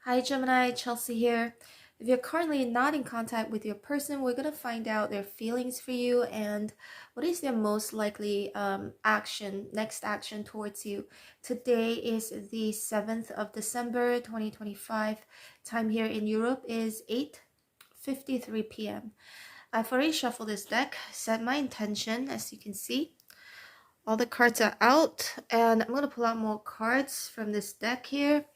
Hi Gemini, Chelsea here. If you're currently not in contact with your person, we're going to find out their feelings for you and what is their most likely next action towards you. Today is the 7th of December 2025. Time here in Europe is 8:53 p.m. I've already shuffled this deck, set my intention as you can see. All the cards are out and I'm going to pull out more cards from this deck here.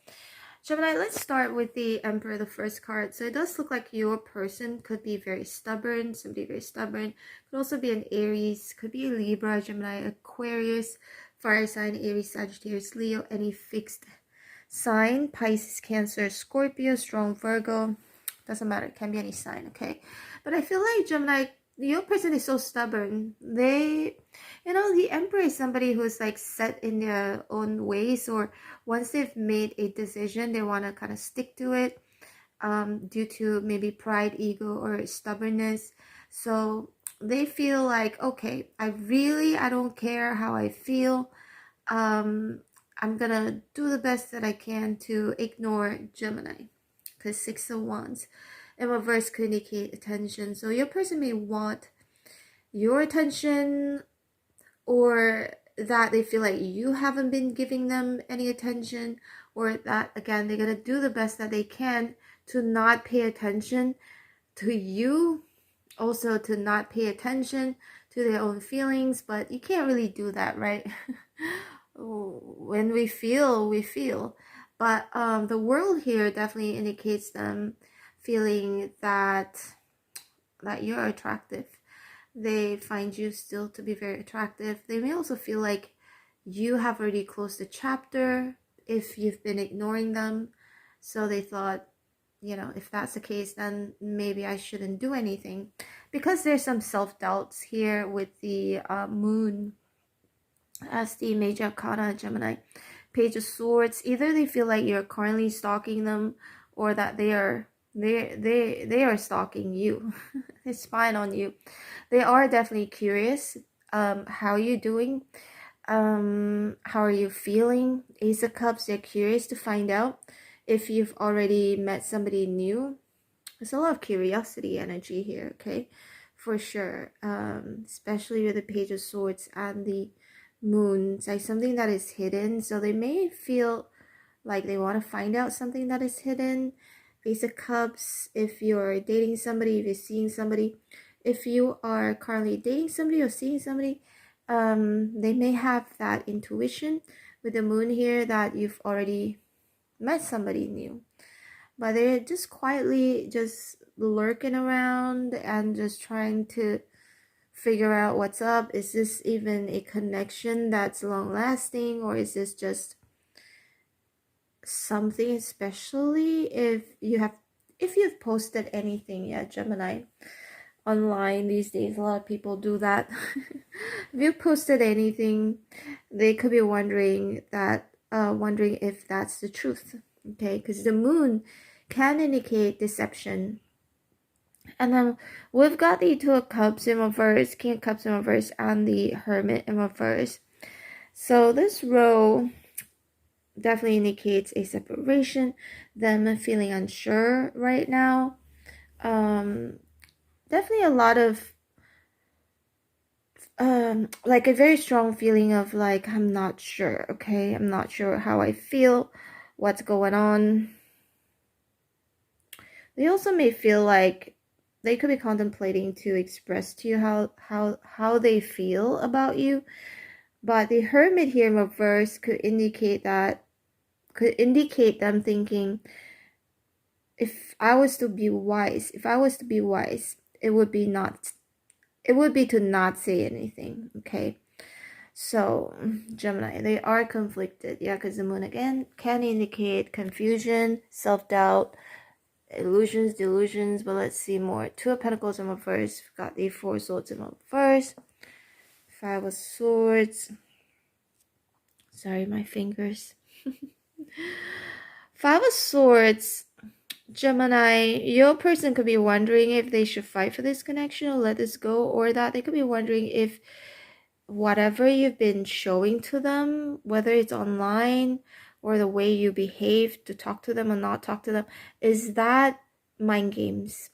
Gemini, let's start with the Emperor, the first card. So it does look like your person could be very stubborn, somebody very stubborn. Could also be an Aries, could be a Libra, Gemini, Aquarius, fire sign, Aries, Sagittarius, Leo, any fixed sign, Pisces, Cancer, Scorpio, strong Virgo. Doesn't matter, it can be any sign, okay? But I feel like Gemini, your person is so stubborn. The Emperor is somebody who's like set in their own ways, or once they've made a decision, they want to kind of stick to it due to maybe pride, ego, or stubbornness. So they feel like, okay, I don't care how I feel. I'm gonna do the best that I can to ignore Gemini, because Six of Wands in reverse could indicate attention. So your person may want your attention, or that they feel like you haven't been giving them any attention, or that again they're gonna do the best that they can to not pay attention to you, also to not pay attention to their own feelings. But you can't really do that, right? When we feel, we feel. But the world here definitely indicates them feeling that you're attractive. They find you still to be very attractive. They may also feel like you have already closed the chapter if you've been ignoring them. So they thought, if that's the case, then maybe I shouldn't do anything. Because there's some self-doubts here with the moon as the major arcana, Gemini. Page of Swords. Either they feel like you're currently stalking them, or that they are stalking you. They're spying on you. They are definitely curious. How are you doing? How are you feeling? Ace of Cups. They're curious to find out if you've already met somebody new. There's a lot of curiosity energy here, okay, for sure. Especially with the Page of Swords and the Moon. It's like something that is hidden. So they may feel like they want to find out something that is hidden. Ace of Cups, if you're dating somebody, if you're seeing somebody, if you are currently dating somebody or seeing somebody, they may have that intuition with the moon here that you've already met somebody new. But they're just quietly just lurking around and just trying to figure out what's up. Is this even a connection that's long lasting, or is this just something, especially if you've posted anything, yeah, Gemini, online these days? A lot of people do that. If you posted anything, they could be wondering if that's the truth, okay? Because the moon can indicate deception. And then we've got the Two of Cups in reverse, King of Cups in reverse, and the Hermit in reverse. So this row definitely indicates a separation, them feeling unsure right now. Definitely a lot of like a very strong feeling of like, I'm not sure, okay? I'm not sure how I feel, what's going on. They also may feel like they could be contemplating to express to you how they feel about you. But the Hermit here in reverse could indicate them thinking, if I was to be wise, it would be to not say anything, okay? So Gemini, they are conflicted, yeah, because the moon again can indicate confusion, self-doubt, illusions, delusions. But let's see more. Two of Pentacles in reverse. We've got the Four of Swords in reverse. Five of Swords. Sorry, my fingers. Five of Swords. Gemini, your person could be wondering if they should fight for this connection or let this go, or that they could be wondering if whatever you've been showing to them, whether it's online, or the way you behave to talk to them or not talk to them, is that mind games?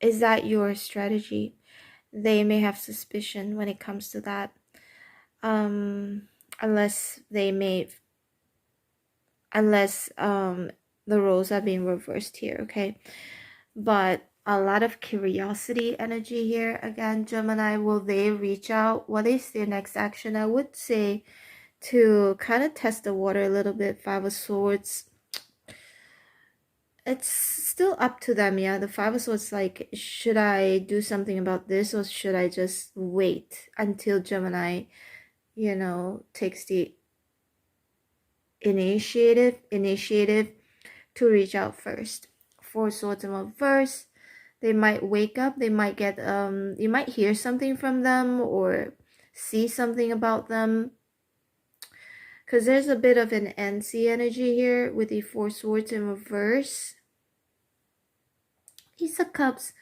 Is that your strategy? They may have suspicion when it comes to that. Unless the roles are being reversed here, okay? But a lot of curiosity energy here. Again, Gemini, will they reach out? What is their next action? I would say to kind of test the water a little bit. Five of Swords. It's still up to them, yeah. The Five of Swords, like, should I do something about this, or should I just wait until Gemini, you know, takes the initiative to reach out first? Four Swords in reverse. They might wake up, they might get you might hear something from them or see something about them, because there's a bit of an antsy energy here with the Four Swords in reverse. Ace of Cups.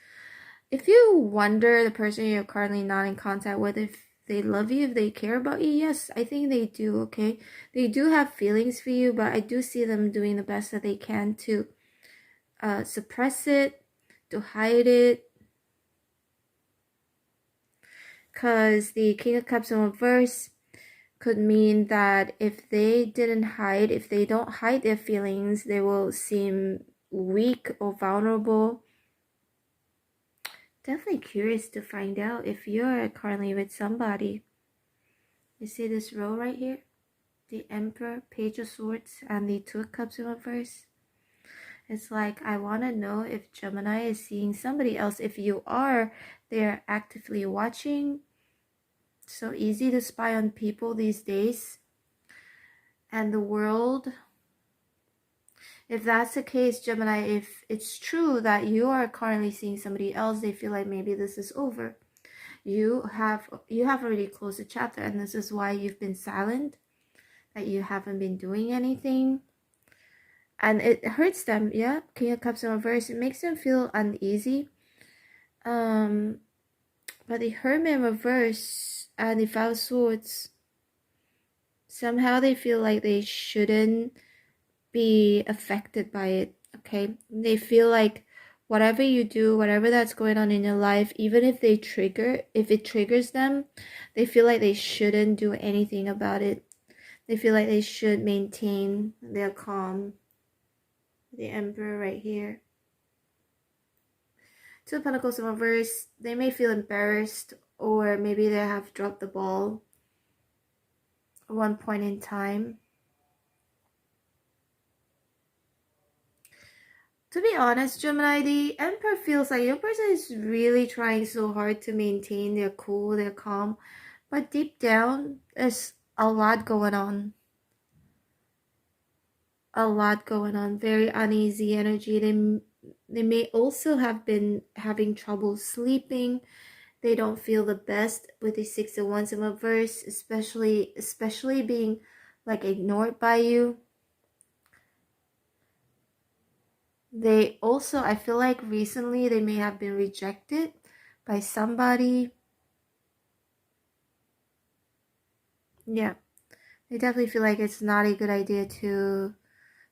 If you wonder the person you're currently not in contact with, if they love you, if they care about you, yes, I think they do, okay? They do have feelings for you, but I do see them doing the best that they can to suppress it, to hide it. Because the King of Cups in reverse could mean that if they don't hide their feelings, they will seem weak or vulnerable. Definitely curious to find out if you're currently with somebody. You see this row right here? The Emperor, Page of Swords, and the Two of Cups in reverse. It's like, I want to know if Gemini is seeing somebody else. If you are, they're actively watching. So easy to spy on people these days. And the world. If that's the case, Gemini, if it's true that you are currently seeing somebody else, they feel like maybe this is over. You have already closed the chapter, and this is why you've been silent, that you haven't been doing anything. And it hurts them, yeah. King of Cups in reverse, it makes them feel uneasy. But the Hermit in reverse and the Five of Swords, somehow they feel like they shouldn't be affected by it, okay? They feel like whatever you do, whatever that's going on in your life, even if it triggers them, they feel like they shouldn't do anything about it. They feel like they should maintain their calm. The Emperor right here. Two of Pentacles in reverse, they may feel embarrassed, or maybe they have dropped the ball at one point in time. To be honest, Gemini, the Emperor feels like your person is really trying so hard to maintain their cool, their calm, but deep down, there's a lot going on. A lot going on. Very uneasy energy. They may also have been having trouble sleeping. They don't feel the best with the Six of Wands in reverse, especially being like ignored by you. They also, I feel like recently they may have been rejected by somebody. Yeah, they definitely feel like it's not a good idea to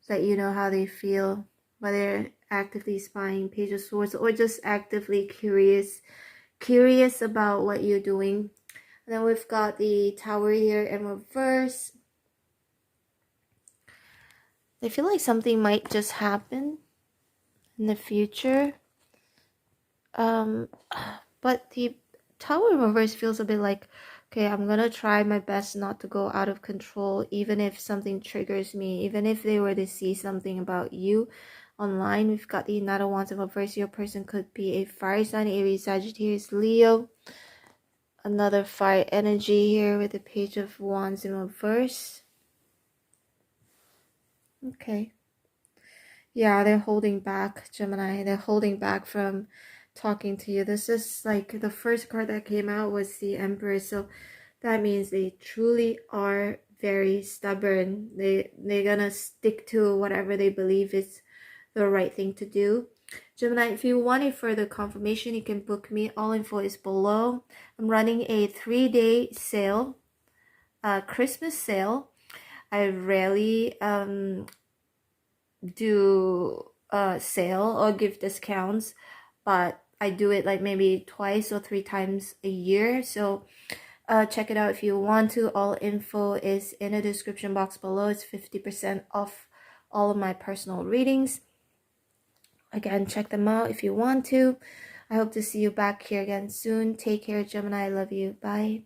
let you know how they feel, whether actively spying, Page of Swords, or just actively curious about what you're doing. And then we've got the Tower here in reverse. They feel like something might just happen in the future. But the Tower in reverse feels a bit like, okay, I'm gonna try my best not to go out of control, even if something triggers me, even if they were to see something about you online. We've got the Knight of Wands in reverse. Your person could be a fire sign, Aries, Sagittarius, Leo. Another fire energy here with the Page of Wands in reverse. Okay. Yeah, they're holding back, Gemini. They're holding back from talking to you. This is like the first card that came out was the Emperor. So that means they truly are very stubborn. They're gonna stick to whatever they believe is the right thing to do. Gemini, if you want a further confirmation, you can book me. All info is below. I'm running a 3-day sale, Christmas sale. I rarely do sale or give discounts, but I do it like maybe twice or 3 times a year. So check it out if you want to. All info is in the description box below. It's 50% off all of my personal readings. Again, check them out if you want to. I hope to see you back here again soon. Take care, Gemini. I love you. Bye.